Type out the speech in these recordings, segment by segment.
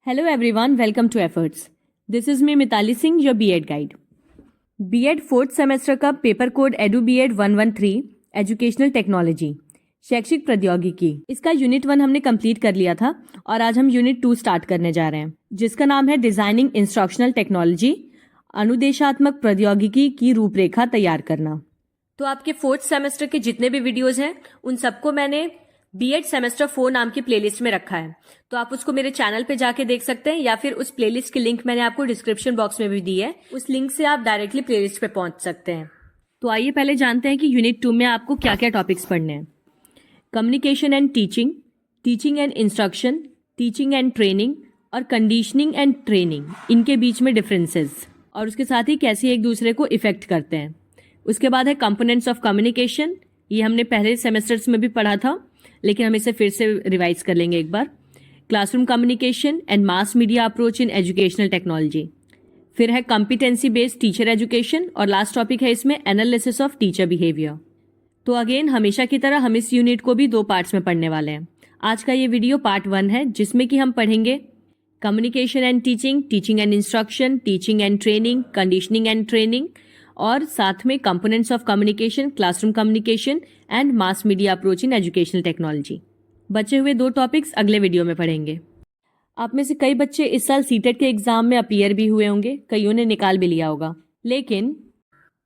Hello everyone, welcome to Efforts. This is me Mitali Singh, your B.Ed guide. B.Ed 4th semester का paper code edu B.Ed 113 educational technology शैक्षिक प्रौद्योगिकी, इसका unit 1 हमने complete कर लिया था और आज हम यूनिट 2 स्टार्ट करने जा रहे हैं जिसका नाम है डिजाइनिंग इंस्ट्रक्शनल टेक्नोलॉजी, अनुदेशात्मक प्रौद्योगिकी की रूपरेखा तैयार करना। तो आपके 4th सेमेस्टर के जितने भी वीडियोज हैं उन सबको मैंने B.Ed सेमेस्टर 4 नाम की प्लेलिस्ट में रखा है, तो आप उसको मेरे चैनल पे जाके देख सकते हैं या फिर उस प्लेलिस्ट की लिंक मैंने आपको डिस्क्रिप्शन बॉक्स में भी दी है, उस लिंक से आप डायरेक्टली प्लेलिस्ट पे पहुंच सकते हैं। तो आइए पहले जानते हैं कि यूनिट 2 में आपको क्या क्या टॉपिक्स पढ़ने हैं। Communication and teaching, teaching and instruction, teaching and training और कंडीशनिंग एंड ट्रेनिंग, इनके बीच में डिफरेंसेस और उसके साथ ही कैसे एक दूसरे को इफेक्ट करते हैं। उसके बाद है कंपोनेंट्स ऑफ कम्युनिकेशन, ये हमने पहले सेमेस्टर्स में भी पढ़ा था लेकिन हम इसे फिर से रिवाइज कर लेंगे एक बार। Classroom communication and mass media approach in educational technology, फिर है कॉम्पिटेंसी बेस्ड टीचर एजुकेशन और लास्ट टॉपिक है इसमें एनालिसिस ऑफ टीचर बिहेवियर। तो अगेन हमेशा की तरह हम इस यूनिट को भी 2 पार्ट्स में पढ़ने वाले हैं। आज का ये वीडियो पार्ट 1 है जिसमें कि हम पढ़ेंगे communication and teaching, teaching and instruction, teaching and training, conditioning and training और साथ में components of communication, classroom communication and mass media approach in educational technology. बचे हुए 2 टॉपिक्स अगले वीडियो में पढ़ेंगे। आप में से कई बच्चे इस साल सीटेट के एग्जाम में अपीयर भी हुए होंगे, कईयों ने निकाल भी लिया होगा। लेकिन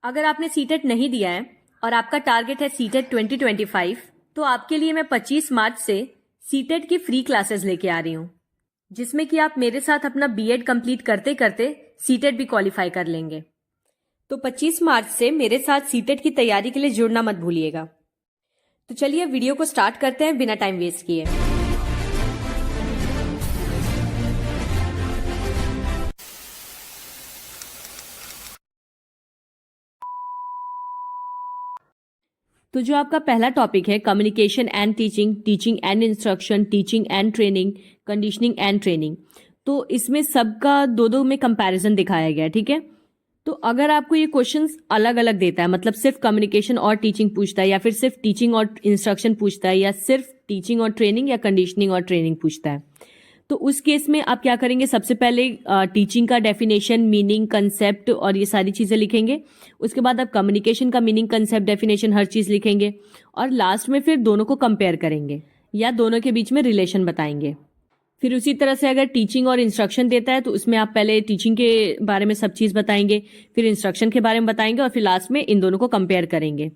अगर आपने सीटेट नहीं दिया है और आपका टारगेट है सीटेट 2025, तो आपके लिए मैं 25 मार्च से सीटेट की फ्री क्लासेस लेके आ रही हूँ जिसमें कि आप मेरे साथ अपना B.Ed कंप्लीट करते करते सीटेट भी क्वालिफाई कर लेंगे। तो 25 मार्च से मेरे साथ सीटेट की तैयारी के लिए जुड़ना मत भूलिएगा। तो चलिए वीडियो को स्टार्ट करते हैं बिना टाइम वेस्ट किए। तो जो आपका पहला टॉपिक है communication and teaching, teaching and instruction, teaching and training, conditioning and training, तो इसमें सबका 2-2 में कंपैरिजन दिखाया गया है, ठीक है। तो अगर आपको ये क्वेश्चंस अलग अलग देता है, मतलब सिर्फ कम्युनिकेशन और टीचिंग पूछता है या फिर सिर्फ टीचिंग और इंस्ट्रक्शन पूछता है या सिर्फ टीचिंग और ट्रेनिंग या कंडीशनिंग और ट्रेनिंग पूछता है, तो उस केस में आप क्या करेंगे, सबसे पहले टीचिंग का डेफिनेशन, मीनिंग, कंसेप्ट और ये सारी चीज़ें लिखेंगे। उसके बाद आप कम्युनिकेशन का मीनिंग, कंसेप्ट, डेफिनेशन हर चीज़ लिखेंगे और लास्ट में फिर दोनों को कंपेयर करेंगे या दोनों के बीच में रिलेशन बताएंगे। फिर उसी तरह से अगर टीचिंग और इंस्ट्रक्शन देता है तो उसमें आप पहले टीचिंग के बारे में सब चीज़ बताएंगे, फिर इंस्ट्रक्शन के बारे में बताएंगे और फिर लास्ट में इन दोनों को कंपेयर करेंगे।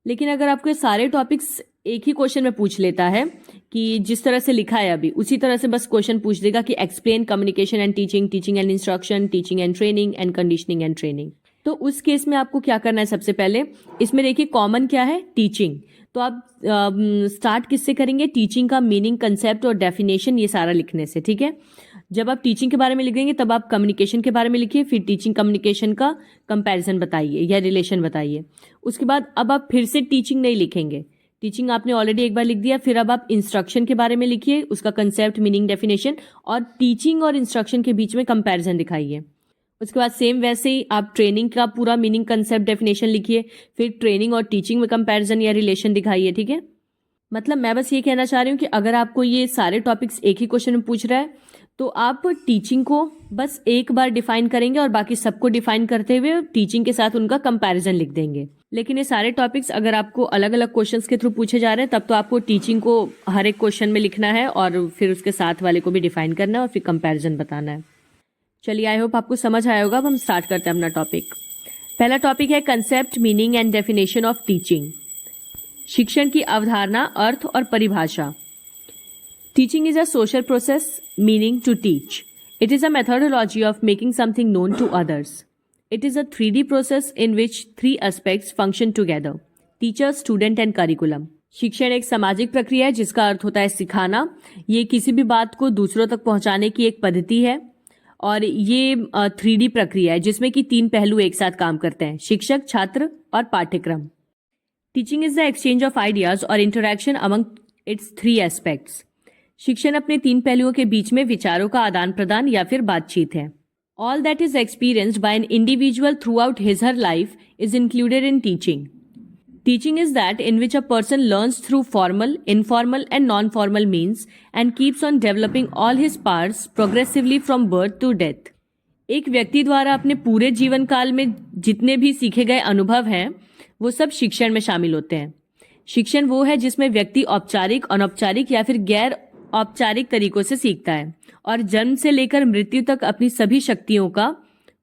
लेकिन अगर आपको सारे टॉपिक्स एक ही क्वेश्चन में पूछ लेता है कि जिस तरह से लिखा है अभी उसी तरह से बस क्वेश्चन पूछ देगा कि explain communication and teaching, teaching and instruction, teaching and training and conditioning and training, तो उस केस में आपको क्या करना है, सबसे पहले इसमें देखिए कॉमन क्या है, टीचिंग। तो आप स्टार्ट किससे करेंगे, टीचिंग का मीनिंग, कंसेप्ट और डेफिनेशन, ये सारा लिखने से, ठीक है। जब आप टीचिंग के बारे में लिखेंगे तब आप कम्युनिकेशन के बारे में लिखिए, फिर टीचिंग कम्युनिकेशन का कंपैरिजन बताइए या रिलेशन बताइए। उसके बाद अब आप फिर से टीचिंग नहीं लिखेंगे, टीचिंग आपने ऑलरेडी एक बार लिख दिया, फिर अब आप इंस्ट्रक्शन के बारे में लिखिए, उसका कंसेप्ट, मीनिंग, डेफिनेशन और टीचिंग और इंस्ट्रक्शन के बीच में कंपैरिजन दिखाइए। उसके बाद सेम वैसे ही आप ट्रेनिंग का पूरा मीनिंग, कंसेप्ट, डेफिनेशन लिखिए, फिर ट्रेनिंग और टीचिंग में कंपैरिजन या रिलेशन दिखाइए, ठीक है। मतलब मैं बस ये कहना चाह रही हूँ कि अगर आपको ये सारे टॉपिक्स एक ही क्वेश्चन में पूछ रहा है तो आप टीचिंग को बस एक बार डिफाइन करेंगे और बाकी सबको डिफाइन करते हुए टीचिंग के साथ उनका कंपैरिजन लिख देंगे। लेकिन ये सारे टॉपिक्स अगर आपको अलग अलग क्वेश्चंस के थ्रू पूछे जा रहे हैं तब तो आपको टीचिंग को हर एक क्वेश्चन में लिखना है और फिर उसके साथ वाले को भी डिफाइन करना है और फिर कंपैरिजन बताना है। चलिए, आई होप आपको समझ आया होगा। अब हम स्टार्ट करते हैं अपना टॉपिक। पहला टॉपिक है concept, meaning and definition of teaching, शिक्षण की अवधारणा, अर्थ और परिभाषा। Teaching is a social process meaning to teach. It is a methodology of making something known to others. It is a 3D process in which 3 aspects function together: teacher, student and curriculum. शिक्षण एक सामाजिक प्रक्रिया है जिसका अर्थ होता है सिखाना। ये किसी भी बात को दूसरों तक पहुंचाने की एक पद्धति है और ये 3D प्रक्रिया है जिसमें कि 3 पहलू एक साथ काम करते हैं: शिक्षक, छात्र और पाठ्यक्रम। Teaching is the exchange of ideas और इंटरैक्शन अमंग इट्स 3 एस्पेक्ट्स. शिक्षण अपने 3 पहलुओं के बीच में विचारों का आदान प्रदान या फिर बातचीत है. All that is experienced bye an individual through out his her life is included in teaching. Teaching is that in which a person learns through formal, informal and non-formal means and keeps on developing all his parts progressively from birth to death. एक व्यक्ति द्वारा अपने पूरे जीवन काल में जितने भी सीखे गए अनुभव हैं वो सब शिक्षण में शामिल होते हैं। शिक्षण वो है जिसमें व्यक्ति औपचारिक, अनौपचारिक या फिर गैर औपचारिक तरीकों से सीखता है और जन्म से लेकर मृत्यु तक अपनी सभी शक्तियों का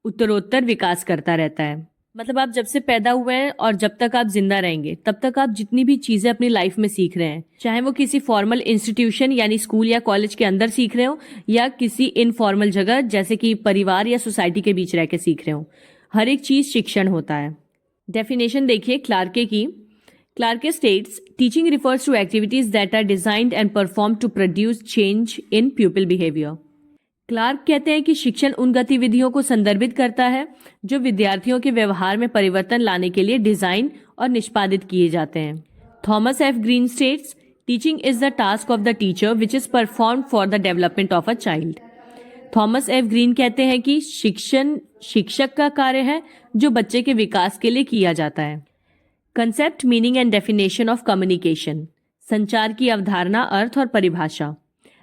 उत्तरोत्तर विकास करता रहता है। मतलब आप जब से पैदा हुए हैं और जब तक आप जिंदा रहेंगे तब तक आप जितनी भी चीजें अपनी लाइफ में सीख रहे हैं, चाहे वो किसी फॉर्मल इंस्टीट्यूशन यानी स्कूल या कॉलेज के अंदर सीख रहे हो या किसी इनफॉर्मल जगह जैसे कि परिवार या सोसाइटी के बीच रह के सीख रहे हो, हर एक चीज शिक्षण होता है। डेफिनेशन देखिए क्लार्के की। Clarke states teaching refers to activities that are designed and perform to produce change in pupil behaviour. Clark कहते हैं कि शिक्षण उन गतिविधियों को संदर्भित करता है जो विद्यार्थियों के व्यवहार में परिवर्तन लाने के लिए डिजाइन और निष्पादित किए जाते हैं। Thomas F green states teaching is the task of the teacher which is performed for the development of a child. Thomas F green कहते हैं कि शिक्षण शिक्षक का कार्य है जो बच्चे के विकास के लिए किया जाता है। Concept, meaning and definition of communication. संचार की अवधारणा, अर्थ और परिभाषा।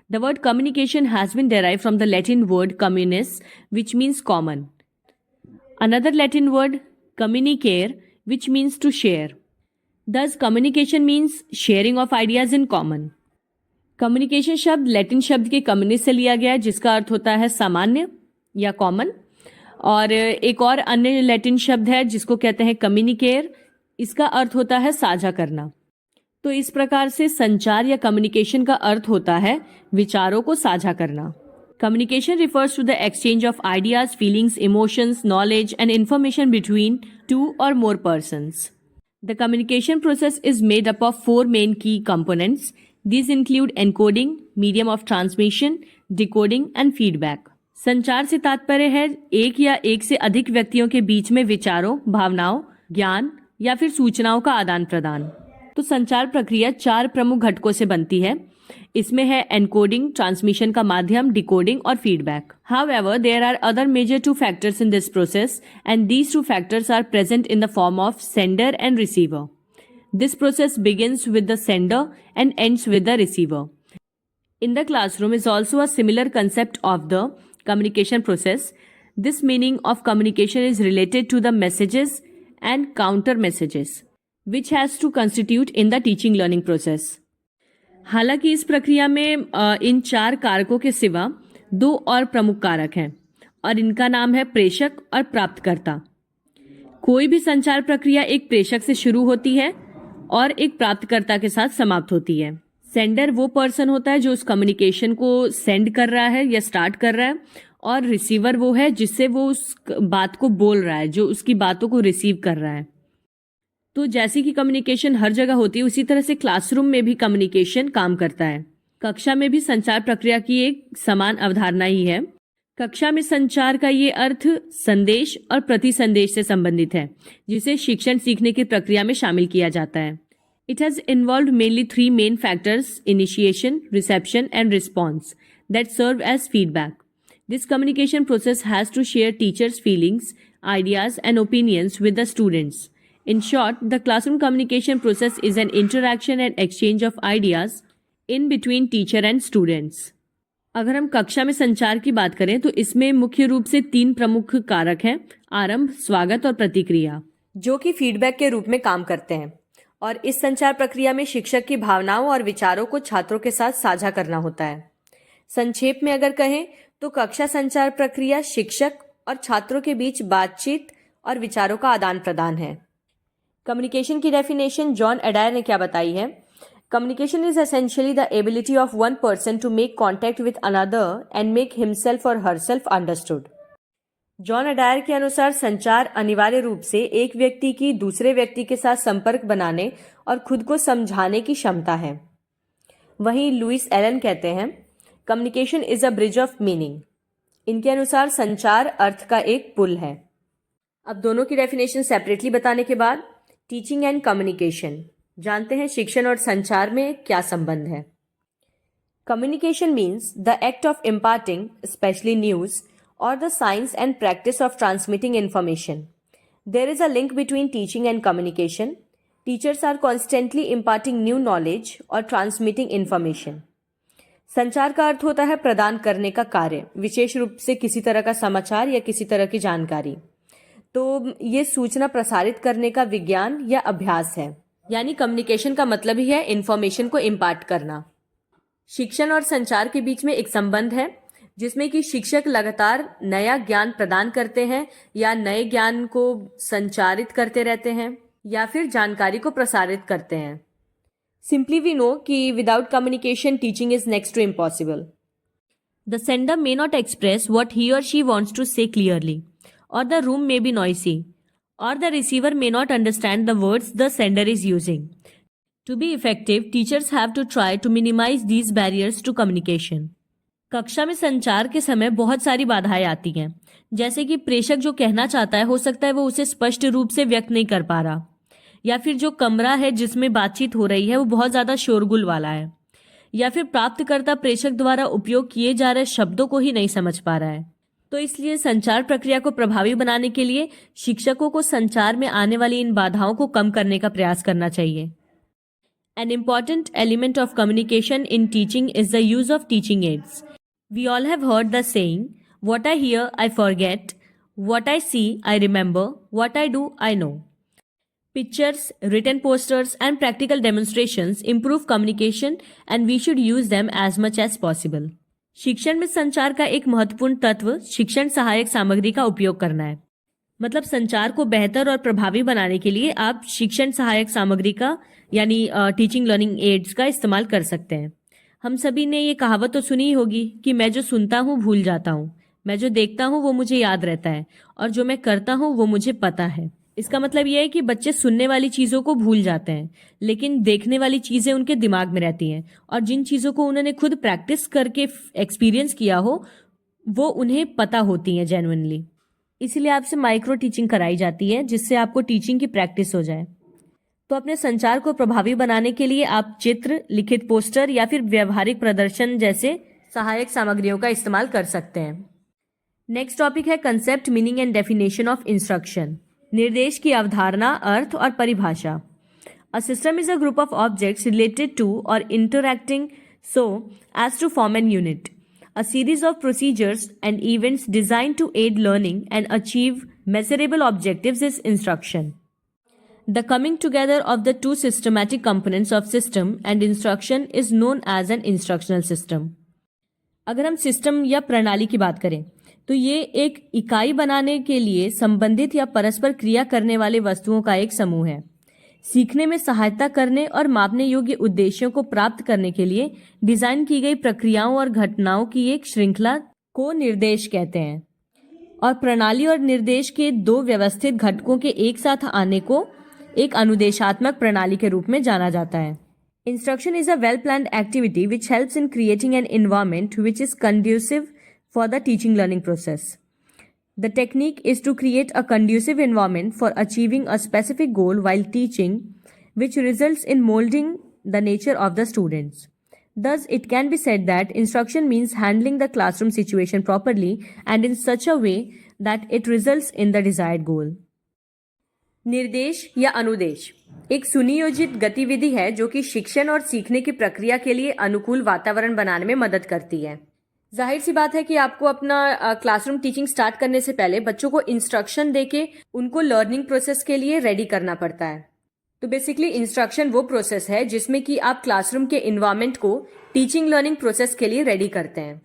The word communication has been derived from the Latin word communis, which means common. Another Latin word, communicare, which means to share. Thus, communication means sharing of ideas in common. Communication शब्द Latin शब्द के communis से लिया गया है जिसका अर्थ होता है सामान्य या common, और एक और अन्य लैटिन शब्द है जिसको कहते हैं communicare, इसका अर्थ होता है साझा करना। तो इस प्रकार से संचार या कम्युनिकेशन का अर्थ होता है विचारों को साझा करना। Communication refers to the exchange of ideas, feelings, emotions, knowledge and information between two और more persons. The communication process is made up of 4 main key components. These include encoding, medium of transmission, decoding and feedback. संचार से तात्पर्य है एक या एक से अधिक व्यक्तियों के बीच में विचारों, भावनाओं, ज्ञान या फिर सूचनाओं का आदान प्रदान। तो संचार प्रक्रिया 4 प्रमुख घटकों से बनती है। इसमें है एनकोडिंग, ट्रांसमिशन का माध्यम, डिकोडिंग और feedback. However, there are other major 2 factors in this process and these 2 factors are present in the form of sender and receiver. This process begins with the sender and ends with the receiver. In the classroom is also a similar concept of the communication process. This meaning of communication is related to the messages and counter messages, which has to constitute in the teaching learning process. हालांकि इस प्रक्रिया में इन 4 कारकों के सिवा 2 और प्रमुख कारक हैं और इनका नाम है प्रेषक और प्राप्तकर्ता। कोई भी संचार प्रक्रिया एक प्रेषक से शुरू होती है और एक प्राप्तकर्ता के साथ समाप्त होती है। सेंडर वो पर्सन होता है जो उस कम्युनिकेशन को सेंड कर रहा है या स्टार्ट कर रहा है, और रिसीवर वो है जिससे वो उस बात को बोल रहा है, जो उसकी बातों को रिसीव कर रहा है। तो जैसे कि कम्युनिकेशन हर जगह होती है उसी तरह से क्लासरूम में भी कम्युनिकेशन काम करता है। कक्षा में भी संचार प्रक्रिया की एक समान अवधारणा ही है। कक्षा में संचार का ये अर्थ संदेश और प्रति संदेश से संबंधित है, जिसे शिक्षण सीखने की प्रक्रिया में शामिल किया जाता है। It has involved mainly 3 main factors: initiation, reception and response that serve as feedback. This communication process has to share teachers' feelings, ideas and opinions with the students. In short, the classroom communication process is an interaction and exchange of ideas in between teacher and students. अगर हम कक्षा में संचार की बात करें तो इसमें मुख्य रूप से 3 प्रमुख कारक हैं: आरंभ, स्वागत और प्रतिक्रिया, जो कि फीडबैक के रूप में काम करते हैं। और इस संचार प्रक्रिया में शिक्षक की भावनाओं और विचारों को छात्रों के साथ साझा करना होता है। संक्षेप में अगर कहें तो कक्षा संचार प्रक्रिया शिक्षक और छात्रों के बीच बातचीत और विचारों का आदान प्रदान है। कम्युनिकेशन की डेफिनेशन जॉन एडायर ने क्या बताई है? Communication is essentially the ability of one person to make contact with another and make himself और हरसेल्फ अंडरस्टूड। जॉन एडायर के अनुसार संचार अनिवार्य रूप से एक व्यक्ति की दूसरे व्यक्ति के साथ संपर्क बनाने और खुद को समझाने की क्षमता है। वहीं लुइस एलन कहते हैं communication is a bridge of meaning. इनके अनुसार संचार अर्थ का एक पुल है। अब दोनों की डेफिनेशन सेपरेटली बताने के बाद टीचिंग एंड कम्युनिकेशन जानते हैं शिक्षण और संचार में क्या संबंध है। Communication means the act of imparting specially news or the science and practice of transmitting information. There is a link between teaching and communication. Teachers are constantly imparting new knowledge और ट्रांसमिटिंग इंफॉर्मेशन। संचार का अर्थ होता है प्रदान करने का कार्य, विशेष रूप से किसी तरह का समाचार या किसी तरह की जानकारी। तो ये सूचना प्रसारित करने का विज्ञान या अभ्यास है, यानी कम्युनिकेशन का मतलब ही है इंफॉर्मेशन को इम्पार्ट करना। शिक्षण और संचार के बीच में एक संबंध है जिसमें कि शिक्षक लगातार नया ज्ञान प्रदान करते हैं या नए ज्ञान को संचारित करते रहते हैं या फिर जानकारी को प्रसारित करते हैं। सिंपली वी नो कि without communication teaching is next to impossible. The sender may not express what he और she wants to say clearly, और the room may be noisy, or the receiver may not understand the words the sender is using. To be effective, teachers have to try to minimize these barriers to communication. कक्षा में संचार के समय बहुत सारी बाधाएं आती हैं, जैसे कि प्रेषक जो कहना चाहता है हो सकता है वो उसे स्पष्ट रूप से व्यक्त नहीं कर पा रहा, या फिर जो कमरा है जिसमें बातचीत हो रही है वो बहुत ज़्यादा शोरगुल वाला है, या फिर प्राप्तकर्ता प्रेषक द्वारा उपयोग किए जा रहे शब्दों को ही नहीं समझ पा रहा है। तो इसलिए संचार प्रक्रिया को प्रभावी बनाने के लिए शिक्षकों को संचार में आने वाली इन बाधाओं को कम करने का प्रयास करना चाहिए। An important element of communication in teaching is the use of teaching aids. We all have heard the saying, "What I hear, I forget. What I see, I remember. What I do, I know." Pictures, written posters, and practical demonstrations improve communication, and we should use them as much as possible. शिक्षण में संचार का एक महत्वपूर्ण तत्व शिक्षण सहायक सामग्री का उपयोग करना है। मतलब संचार को बेहतर और प्रभावी बनाने के लिए आप शिक्षण सहायक सामग्री का यानी टीचिंग लर्निंग एड्स का इस्तेमाल कर सकते हैं। हम सभी ने ये कहावत तो सुनी ही होगी कि मैं जो सुनता हूँ भूल जाता हूँ, मैं जो देखता हूँ वो मुझे याद रहता है, और जो मैं करता हूँ वो मुझे पता है। इसका मतलब यह है कि बच्चे सुनने वाली चीज़ों को भूल जाते हैं, लेकिन देखने वाली चीज़ें उनके दिमाग में रहती हैं, और जिन चीज़ों को उन्होंने खुद प्रैक्टिस करके एक्सपीरियंस किया हो वो उन्हें पता होती हैं जेन्युइनली। इसलिए आपसे माइक्रो टीचिंग कराई जाती है जिससे आपको टीचिंग की प्रैक्टिस हो जाए। तो अपने संचार को प्रभावी बनाने के लिए आप चित्र, लिखित पोस्टर या फिर व्यवहारिक प्रदर्शन जैसे सहायक सामग्रियों का इस्तेमाल कर सकते हैं। नेक्स्ट टॉपिक है concept, meaning and definition of instruction. निर्देश की अवधारणा, अर्थ और परिभाषा। A system is a group of objects related to और interacting so as to form an unit. A series of procedures and events designed to aid learning and achieve measurable objectives is instruction. The coming together of the two systematic components of system and instruction is known as an instructional system. अगर हम system या प्रणाली की बात करें तो ये एक इकाई बनाने के लिए संबंधित या परस्पर क्रिया करने वाले वस्तुओं का एक समूह है। सीखने में सहायता करने और मापने योग्य उद्देश्यों को प्राप्त करने के लिए डिजाइन की गई प्रक्रियाओं और घटनाओं की एक श्रृंखला को निर्देश कहते हैं, और प्रणाली और निर्देश के दो व्यवस्थित घटकों के एक साथ आने को एक अनुदेशात्मक प्रणाली के रूप में जाना जाता है। Instruction is a well planned activity which helps in creating an environment which is conducive for the teaching learning process. The technique is to create a conducive environment for achieving a specific goal while teaching, which results in molding the nature of the students. Thus, it can be said that instruction means handling the classroom situation properly and in such a way that it results in the desired goal. निर्देश या अनुदेश एक सुनियोजित गतिविधि है जो कि शिक्षण और सीखने की प्रक्रिया के लिए अनुकूल वातावरण बनाने में मदद करती है। जाहिर सी बात है कि आपको अपना क्लासरूम टीचिंग स्टार्ट करने से पहले बच्चों को इंस्ट्रक्शन देके उनको लर्निंग प्रोसेस के लिए रेडी करना पड़ता है। तो बेसिकली इंस्ट्रक्शन वो प्रोसेस है जिसमें कि आप क्लासरूम के इन्वायरमेंट को टीचिंग लर्निंग प्रोसेस के लिए रेडी करते हैं।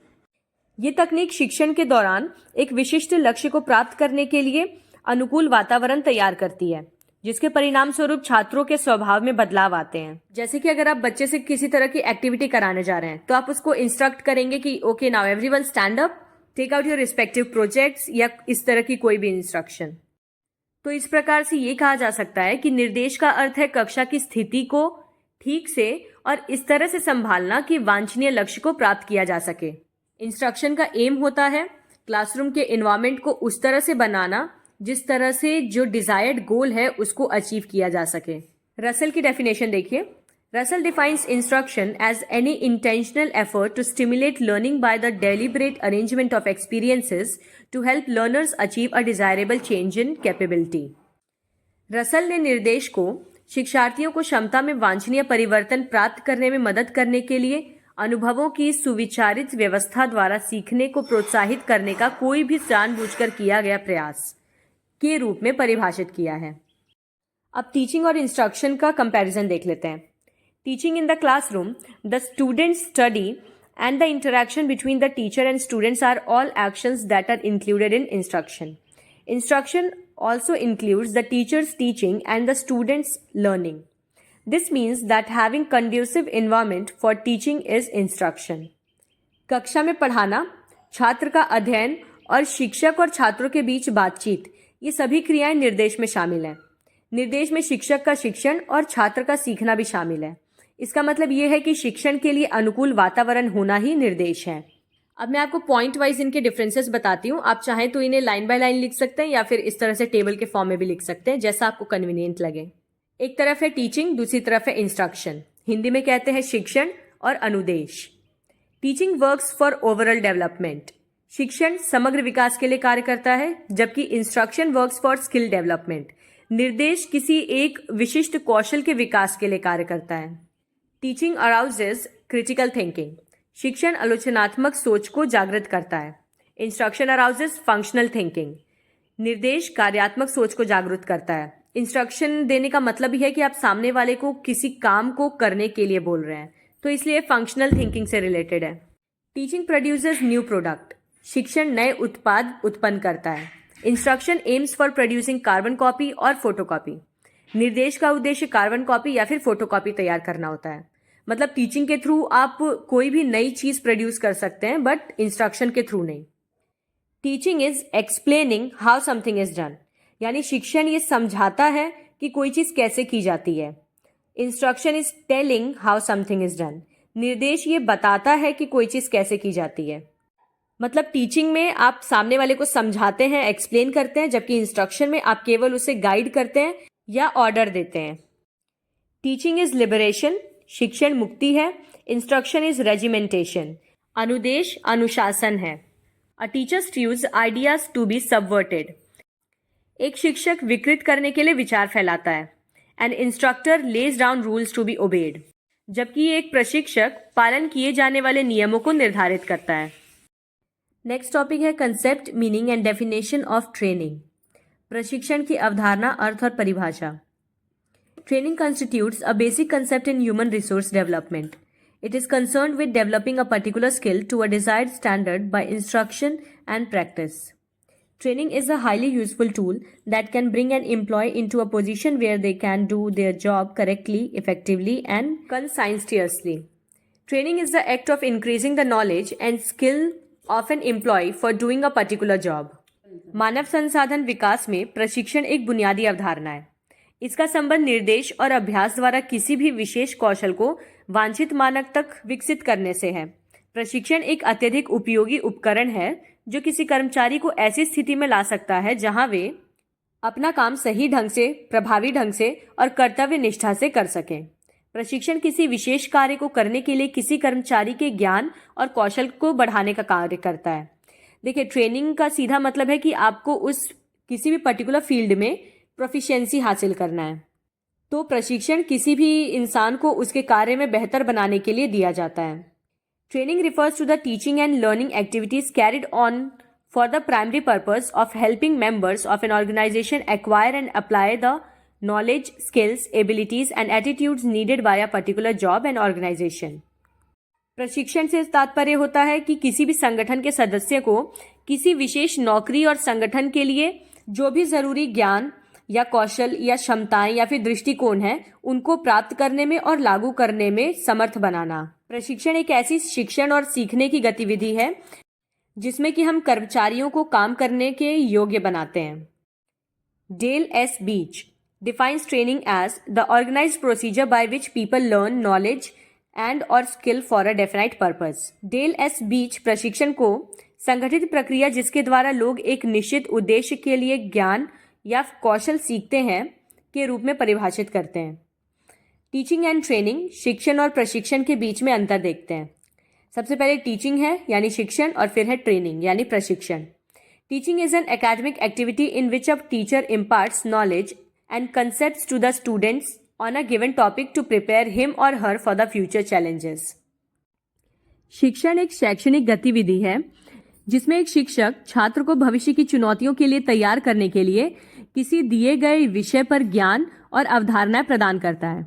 ये तकनीक शिक्षण के दौरान एक विशिष्ट लक्ष्य को प्राप्त करने के लिए अनुकूल वातावरण तैयार करती है, जिसके परिणाम स्वरूप छात्रों के स्वभाव में बदलाव आते हैं। जैसे कि अगर आप बच्चे से किसी तरह की एक्टिविटी कराने जा रहे हैं तो आप उसको इंस्ट्रक्ट करेंगे कि okay now everyone stand up, take out your respective projects, या इस तरह की कोई भी इंस्ट्रक्शन। तो इस प्रकार से ये कहा जा सकता है कि निर्देश का अर्थ है कक्षा की स्थिति को ठीक से और इस तरह से संभालना कि वांछनीय लक्ष्य को प्राप्त किया जा सके। इंस्ट्रक्शन का एम होता है क्लासरूम के एनवायरनमेंट को उस तरह से बनाना जिस तरह से जो डिजायर्ड गोल है उसको अचीव किया जा सके। रसल की डेफिनेशन देखिए। Russell defines instruction as any intentional effort to stimulate learning by the deliberate arrangement of experiences to help learners achieve a desirable change in capability. Russell ने निर्देश को शिक्षार्थियों को क्षमता में वांछनीय परिवर्तन प्राप्त करने में मदद करने के लिए अनुभवों की सुविचारित व्यवस्था द्वारा सीखने को प्रोत्साहित करने का कोई भी जानबूझकर किया गया प्रयास के रूप में परिभाषित किया है। अब टीचिंग और इंस्ट्रक्शन का कंपैरिजन देख लेते हैं। Teaching in the classroom, the students study and the interaction between the teacher and students are all actions that are included in instruction. Instruction also includes the teacher's teaching and the student's learning. This means that having conducive environment for teaching is instruction. कक्षा में पढ़ाना, छात्र का अध्ययन और शिक्षक और छात्रों के बीच बातचीत, ये सभी क्रियाएं निर्देश में शामिल हैं। निर्देश में शिक्षक का शिक्षण और छात्र का सीखना भी शामिल है। इसका मतलब यह है कि शिक्षण के लिए अनुकूल वातावरण होना ही निर्देश है। अब मैं आपको पॉइंट वाइज इनके डिफरेंसेस बताती हूँ। आप चाहें तो इन्हें लाइन बाय लाइन लिख सकते हैं या फिर इस तरह से टेबल के फॉर्म में भी लिख सकते हैं, जैसा आपको कन्वीनियंट लगे। एक तरफ है टीचिंग, दूसरी तरफ है इंस्ट्रक्शन। हिंदी में कहते हैं शिक्षण और अनुदेश। Teaching works for overall development. शिक्षण समग्र विकास के लिए कार्य करता है, जबकि instruction works for skill development. निर्देश किसी एक विशिष्ट कौशल के विकास के लिए कार्य करता है। Teaching arouses critical thinking. शिक्षण आलोचनात्मक सोच को जागृत करता है। Instruction arouses functional thinking. निर्देश कार्यात्मक सोच को जागृत करता है। इंस्ट्रक्शन देने का मतलब ही है कि आप सामने वाले को किसी काम को करने के लिए बोल रहे हैं, तो इसलिए फंक्शनल थिंकिंग से रिलेटेड है। Teaching produces new product. शिक्षण नए उत्पाद उत्पन्न करता है। Instruction AIIMS for producing carbon copy और फोटोकॉपी। निर्देश का उद्देश्य कार्बन कॉपी या फिर फोटोकॉपी तैयार करना होता है। मतलब टीचिंग के थ्रू आप कोई भी नई चीज प्रोड्यूस कर सकते हैं, बट इंस्ट्रक्शन के थ्रू नहीं। Teaching is explaining how something is done, यानी शिक्षण ये समझाता है कि कोई चीज कैसे की जाती है। Instruction is telling how something is done. निर्देश ये बताता है कि कोई चीज कैसे की जाती है। मतलब टीचिंग में आप सामने वाले को समझाते हैं, एक्सप्लेन करते हैं, जबकि इंस्ट्रक्शन में आप केवल उसे गाइड करते हैं या ऑर्डर देते हैं। Teaching is liberation. शिक्षण मुक्ति है। Instruction is regimentation. अनुदेश अनुशासन है। A teachers use ideas to be subverted. एक शिक्षक विकृत करने के लिए विचार फैलाता है। An instructor lays down rules to be obeyed, जबकि एक प्रशिक्षक पालन किए जाने वाले नियमों को निर्धारित करता है। नेक्स्ट टॉपिक है concept, meaning and definition of training. प्रशिक्षण की अवधारणा, अर्थ और परिभाषा। Training constitutes a basic concept in human resource development. It is concerned with developing a particular skill to a desired standard by instruction and practice. Training is a highly useful tool that can bring an employee into a position where they can do their job correctly, effectively, and conscientiously. Training is the act of increasing the knowledge and skill of an employee for doing a particular job. मानव संसाधन विकास में प्रशिक्षण एक बुनियादी अवधारणा है। इसका संबंध निर्देश और अभ्यास द्वारा किसी भी विशेष कौशल को वांछित मानक तक विकसित करने से है। प्रशिक्षण एक अत्यधिक उपयोगी उपकरण है जो किसी कर्मचारी को ऐसी स्थिति में ला सकता है जहां वे अपना काम सही ढंग से, प्रभावी ढंग से और कर्तव्य निष्ठा से कर सकें। प्रशिक्षण किसी विशेष कार्य को करने के लिए किसी कर्मचारी के ज्ञान और कौशल को बढ़ाने का कार्य करता है। देखिए, ट्रेनिंग का सीधा मतलब है कि आपको उस किसी भी पर्टिकुलर फील्ड में प्रोफिशिएंसी हासिल करना है। तो प्रशिक्षण किसी भी इंसान को उसके कार्य में बेहतर बनाने के लिए दिया जाता है। Training refers to the teaching and learning activities carried on for the primary purpose of helping members of an organization acquire and apply the knowledge, skills, abilities and attitudes needed by a particular job and organization. प्रशिक्षण से तात्पर्य होता है कि किसी भी संगठन के सदस्य को किसी विशेष नौकरी और संगठन के लिए जो भी जरूरी ज्ञान या कौशल या क्षमताएं या फिर दृष्टिकोण है उनको प्राप्त करने में और लागू करने में समर्थ बनाना। प्रशिक्षण एक ऐसी शिक्षण और सीखने की गतिविधि है जिसमें कि हम कर्मचारियों को काम करने के योग्य बनाते हैं। Del S beach defines training as the organized procedure by which people learn knowledge and or skill for a definite purpose. Dale S Beach प्रशिक्षण को संगठित प्रक्रिया जिसके द्वारा लोग एक निश्चित उद्देश्य के लिए ज्ञान या कौशल सीखते हैं के रूप में परिभाषित करते हैं। टीचिंग एंड ट्रेनिंग, शिक्षण और प्रशिक्षण के बीच में अंतर देखते हैं। सबसे पहले टीचिंग है यानी शिक्षण और फिर है ट्रेनिंग यानी प्रशिक्षण। Teaching is an academic activity in which a teacher imparts knowledge and concepts to the students on a given topic to prepare him or her for the future challenges. शिक्षण एक शैक्षणिक गतिविधि है जिसमें एक शिक्षक छात्र को भविष्य की चुनौतियों के लिए तैयार करने के लिए किसी दिए गए विषय पर ज्ञान और अवधारणाएं प्रदान करता है,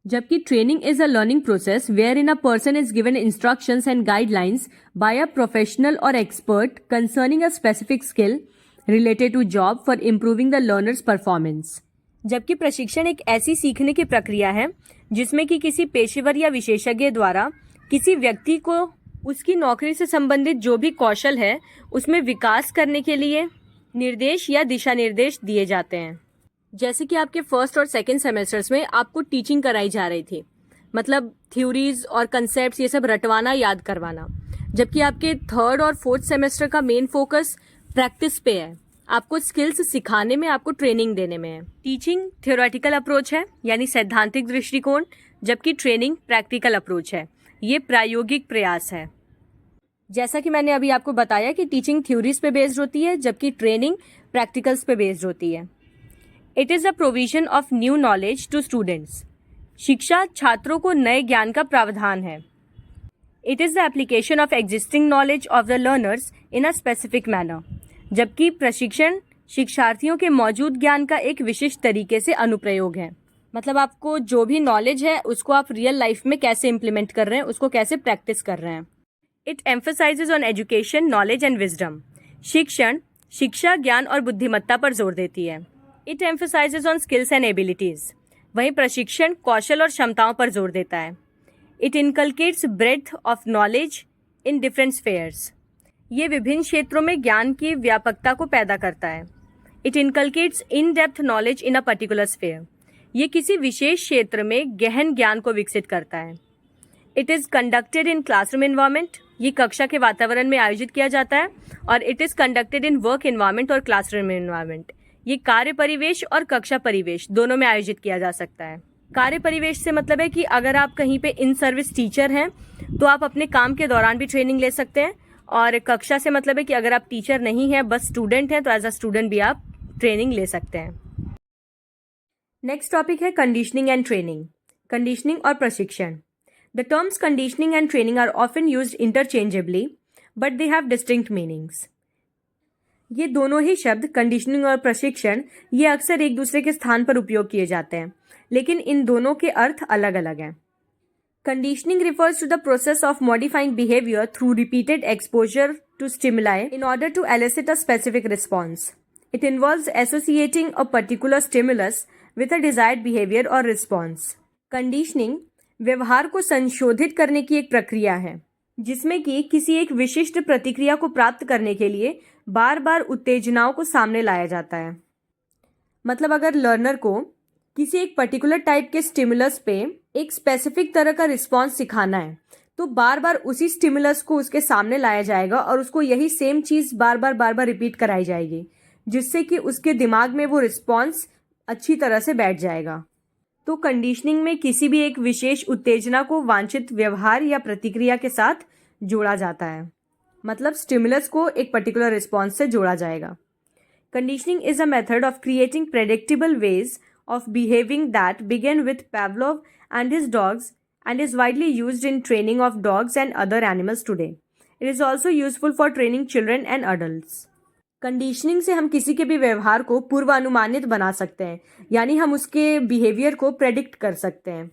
जबकि training is a learning process wherein a person is given instructions and guidelines by a professional और expert concerning a specific skill related to job for improving the learner's performance. जबकि प्रशिक्षण एक ऐसी सीखने की प्रक्रिया है जिसमें कि किसी पेशेवर या विशेषज्ञ द्वारा किसी व्यक्ति को उसकी नौकरी से संबंधित जो भी कौशल है उसमें विकास करने के लिए निर्देश या दिशा निर्देश दिए जाते हैं। जैसे कि आपके फर्स्ट और सेकंड सेमेस्टर्स में आपको टीचिंग कराई जा रही थी, मतलब थ्योरीज और कंसेप्ट्स ये सब रटवाना, याद करवाना, जबकि आपके थर्ड और फोर्थ सेमेस्टर का मेन फोकस प्रैक्टिस पे है, आपको स्किल्स सिखाने में, आपको ट्रेनिंग देने में है। टीचिंग थ्योरेटिकल अप्रोच है यानी सैद्धांतिक दृष्टिकोण, जबकि ट्रेनिंग प्रैक्टिकल अप्रोच है, ये प्रायोगिक प्रयास है। जैसा कि मैंने अभी आपको बताया कि टीचिंग थ्योरीज पे बेस्ड होती है जबकि ट्रेनिंग प्रैक्टिकल्स पे बेस्ड होती है। It is a provision of new knowledge to students. शिक्षा छात्रों को नए ज्ञान का प्रावधान है। It is the application of existing knowledge of the learners in a specific manner, जबकि प्रशिक्षण शिक्षार्थियों के मौजूद ज्ञान का एक विशिष्ट तरीके से अनुप्रयोग है। मतलब आपको जो भी नॉलेज है उसको आप रियल लाइफ में कैसे इम्प्लीमेंट कर रहे हैं, उसको कैसे प्रैक्टिस कर रहे हैं। It emphasizes on education, knowledge and wisdom. शिक्षण शिक्षा, ज्ञान और बुद्धिमत्ता पर जोर देती है। It emphasizes on skills and abilities. वहीं प्रशिक्षण कौशल और क्षमताओं पर जोर देता है। It inculcates breadth of knowledge in different spheres. ये विभिन्न क्षेत्रों में ज्ञान की व्यापकता को पैदा करता है। It inculcates in depth knowledge in a particular sphere. ये किसी विशेष क्षेत्र में गहन ज्ञान को विकसित करता है। It is conducted in classroom environment. ये कक्षा के वातावरण में आयोजित किया जाता है। और it is conducted in work environment और क्लासरूम एनवायरमेंट। ये कार्य परिवेश और कक्षा परिवेश दोनों में आयोजित किया जा सकता है। कार्य परिवेश से मतलब है कि अगर आप कहीं पे इन सर्विस टीचर हैं तो आप अपने काम के दौरान भी ट्रेनिंग ले सकते हैं, और कक्षा से मतलब है कि अगर आप टीचर नहीं हैं, बस स्टूडेंट हैं, तो एज अ स्टूडेंट भी आप ट्रेनिंग ले सकते हैं। नेक्स्ट टॉपिक है कंडीशनिंग एंड ट्रेनिंग। कंडीशनिंग और प्रशिक्षण। The terms conditioning and training are often used interchangeably but they have distinct meanings. ये दोनों ही शब्द कंडीशनिंग और प्रशिक्षण ये अक्सर एक दूसरे के स्थान पर उपयोग किए जाते हैं, लेकिन इन दोनों के अर्थ अलग अलग हैं। Conditioning refers to the process of modifying behavior through repeated exposure to stimuli in order to elicit a specific response. It involves associating a particular stimulus with a desired behavior or response. Conditioning व्यवहार को संशोधित करने की एक प्रक्रिया है जिसमें कि किसी एक विशिष्ट प्रतिक्रिया को प्राप्त करने के लिए बार बार उत्तेजनाओं को सामने लाया जाता है। मतलब अगर लर्नर को किसी एक पर्टिकुलर टाइप के स्टिमुलस पे एक स्पेसिफिक तरह का रिस्पॉन्स सिखाना है तो बार बार उसी स्टिमुलस को उसके सामने लाया जाएगा और उसको यही सेम चीज बार बार रिपीट कराई जाएगी, जिससे कि उसके दिमाग में वो रिस्पॉन्स अच्छी तरह से बैठ जाएगा। तो कंडीशनिंग में किसी भी एक विशेष उत्तेजना को वांछित व्यवहार या प्रतिक्रिया के साथ जोड़ा जाता है, मतलब स्टिमुलस को एक पर्टिकुलर रिस्पॉन्स से जोड़ा जाएगा। Conditioning is a method of creating predictable ways of behaving that began with Pavlov and his dogs and is widely used in training of dogs and other animals today. It is also useful for training children and adults. Conditioning से हम किसी के भी व्यवहार को पूर्वानुमानित बना सकते हैं, यानी हम उसके बिहेवियर को प्रेडिक्ट कर सकते हैं।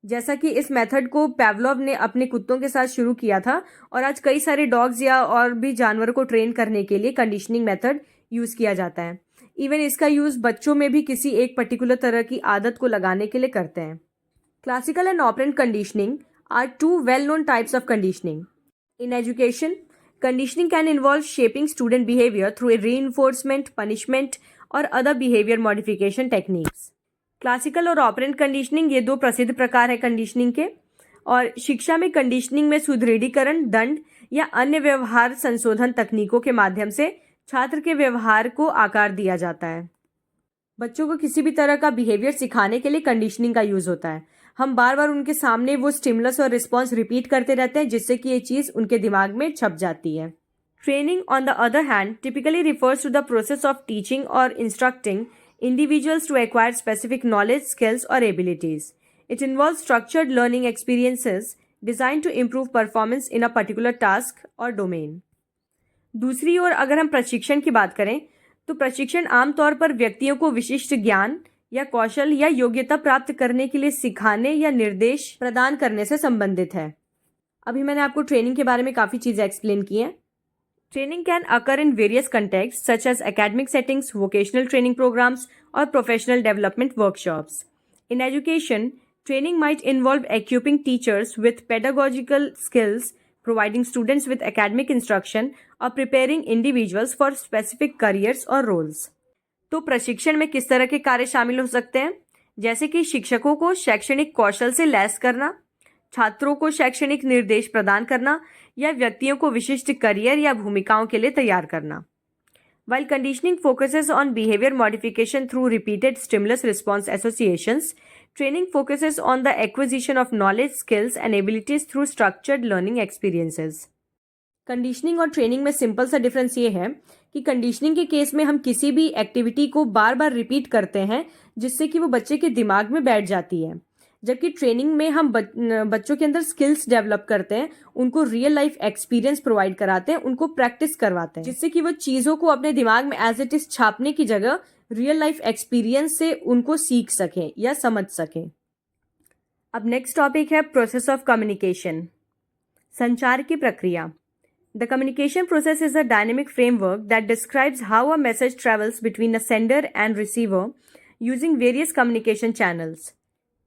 जैसा कि इस मेथड को पैवलोव ने अपने कुत्तों के साथ शुरू किया था और आज कई सारे डॉग्स या और भी जानवरों को ट्रेन करने के लिए कंडीशनिंग मेथड यूज किया जाता है। इवन इसका यूज बच्चों में भी किसी एक पर्टिकुलर तरह की आदत को लगाने के लिए करते हैं। Classical and operant conditioning are two well known types of conditioning. In education, conditioning can involve shaping student behaviour through a reinforcement, punishment और other behaviour modification techniques. Classical और ऑपरेंट कंडीशनिंग ये दो प्रसिद्ध प्रकार है कंडीशनिंग के। और शिक्षा में कंडीशनिंग में सुदृढ़ीकरण, दंड या अन्य व्यवहार संशोधन तकनीकों के माध्यम से छात्र के व्यवहार को आकार दिया जाता है। बच्चों को किसी भी तरह का बिहेवियर सिखाने के लिए कंडीशनिंग का यूज होता है। हम बार बार उनके सामने वो स्टिमुलस और रिस्पॉन्स रिपीट करते रहते हैं, जिससे कि ये चीज उनके दिमाग में छप जाती है। Training on the other hand typically refers to the process of teaching और instructing individuals to acquire specific knowledge, skills, or abilities. It involves structured learning experiences designed to improve performance in a particular task or domain. दूसरी ओर अगर हम प्रशिक्षण की बात करें तो प्रशिक्षण आमतौर पर व्यक्तियों को विशिष्ट ज्ञान या कौशल या योग्यता प्राप्त करने के लिए सिखाने या निर्देश प्रदान करने से संबंधित है। अभी मैंने आपको ट्रेनिंग के बारे में काफ़ी चीज़ें एक्सप्लेन की हैं। Training can occur in various contexts such as academic settings, vocational training programs, or professional development workshops. In education, training might involve equipping teachers with pedagogical skills, providing students with academic instruction, or preparing individuals for specific careers or roles. तो प्रशिक्षण में किस तरह के कार्य शामिल हो सकते हैं, जैसे कि शिक्षकों को शैक्षणिक कौशल से लैस करना, छात्रों को शैक्षणिक निर्देश प्रदान करना या व्यक्तियों को विशिष्ट करियर या भूमिकाओं के लिए तैयार करना. While conditioning focuses on behavior modification through repeated stimulus-response associations, training focuses on the acquisition of knowledge, skills, and abilities through structured learning experiences. Conditioning और ट्रेनिंग में सिंपल सा डिफरेंस ये है कि कंडीशनिंग के केस में हम किसी भी एक्टिविटी को बार बार रिपीट करते हैं जिससे कि वो बच्चे के दिमाग में बैठ जाती है, जबकि ट्रेनिंग में हम बच्चों के अंदर स्किल्स डेवलप करते हैं, उनको रियल लाइफ एक्सपीरियंस प्रोवाइड कराते हैं, उनको प्रैक्टिस करवाते हैं, जिससे कि वो चीज़ों को अपने दिमाग में एज इट इज छापने की जगह रियल लाइफ एक्सपीरियंस से उनको सीख सकें या समझ सकें. अब नेक्स्ट टॉपिक है प्रोसेस ऑफ कम्युनिकेशन, संचार की प्रक्रिया. The communication process is a dynamic framework that describes how a message travels between a sender and receiver using various communication channels.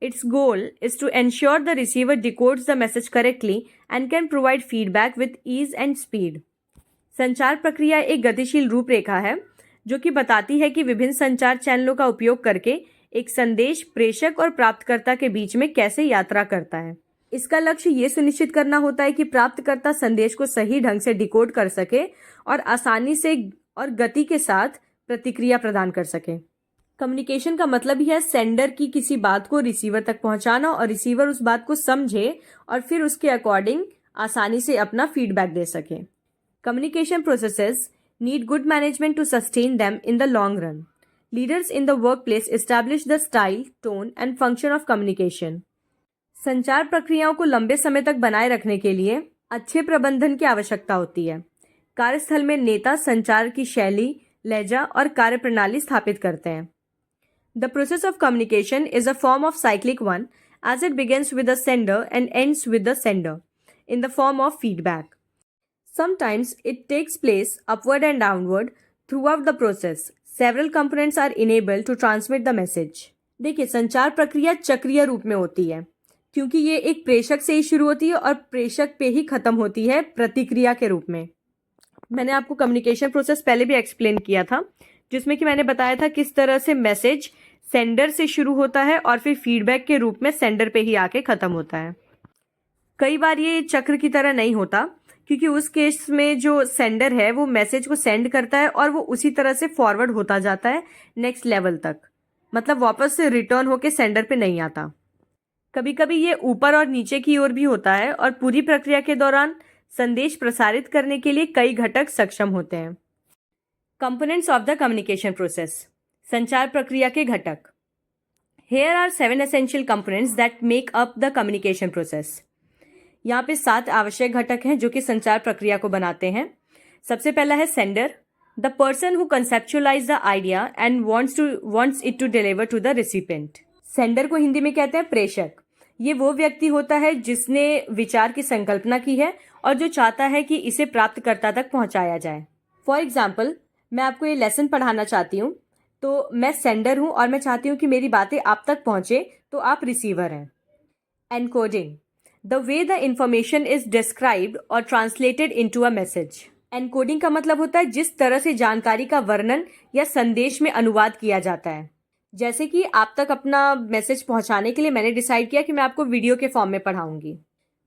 Its goal is to ensure the receiver decodes the message correctly and can provide feedback with ease and speed. संचार प्रक्रिया एक गतिशील रूपरेखा है जो कि बताती है कि विभिन्न संचार चैनलों का उपयोग करके एक संदेश प्रेषक और प्राप्तकर्ता के बीच में कैसे यात्रा करता है. इसका लक्ष्य ये सुनिश्चित करना होता है कि प्राप्तकर्ता संदेश को सही ढंग से डिकोड कर सके और आसानी से और गति के साथ प्रतिक्रिया प्रदान कर सके. कम्युनिकेशन का मतलब ही है सेंडर की किसी बात को रिसीवर तक पहुंचाना और रिसीवर उस बात को समझे और फिर उसके अकॉर्डिंग आसानी से अपना फीडबैक दे सके. Communication processes need good management to sustain them in the long run. Leaders in the workplace establish the style, tone and function of communication. संचार प्रक्रियाओं को लंबे समय तक बनाए रखने के लिए अच्छे प्रबंधन की आवश्यकता होती है. कार्यस्थल में नेता संचार की शैली, लहजा और कार्यप्रणाली स्थापित करते हैं. The process of communication is a form of cyclic one as it begins with the sender and ends with the sender in the form of feedback. Sometimes it takes place upward and downward throughout the process. Several components are enabled to transmit the message. देखिए, संचार प्रक्रिया चक्रीय रूप में होती है क्योंकि ये एक प्रेषक से ही शुरू होती है और प्रेषक पे ही खत्म होती है प्रतिक्रिया के रूप में. मैंने आपको कम्युनिकेशन प्रोसेस पहले भी एक्सप्लेन किया था जिसमें कि मैंने बताया था किस तरह से मैसेज सेंडर से शुरू होता है और फिर फीडबैक के रूप में सेंडर पे ही आके खत्म होता है. कई बार ये चक्र की तरह नहीं होता क्योंकि उस केस में जो सेंडर है वो मैसेज को सेंड करता है और वो उसी तरह से फॉरवर्ड होता जाता है नेक्स्ट लेवल तक, मतलब वापस से रिटर्न होके सेंडर पे नहीं आता. कभी कभी ये ऊपर और नीचे की ओर भी होता है और पूरी प्रक्रिया के दौरान संदेश प्रसारित करने के लिए कई घटक सक्षम होते हैं. Components of the communication process, संचार प्रक्रिया के घटक. Here are 7 essential components that make up the communication process. यहाँ पे 7 आवश्यक घटक हैं जो कि संचार प्रक्रिया को बनाते हैं. सबसे पहला है sender, the person who conceptualize the idea and wants it to deliver to the recipient. Sender को हिंदी में कहते हैं प्रेषक. ये वो व्यक्ति होता है जिसने विचार की संकल्पना की है और जो चाहता है कि इसे प्राप्तकर्ता तक पहुंचाया जाए. फॉर एग्जाम्पल, मैं आपको ये लेसन पढ़ाना चाहती हूँ तो मैं सेंडर हूँ और मैं चाहती हूँ कि मेरी बातें आप तक पहुँचे, तो आप रिसीवर हैं. Encoding, the way the information is described और translated into a message. Encoding का मतलब होता है जिस तरह से जानकारी का वर्णन या संदेश में अनुवाद किया जाता है. जैसे कि आप तक अपना मैसेज पहुंचाने के लिए मैंने डिसाइड किया कि मैं आपको वीडियो के फॉर्म में पढ़ाऊंगी,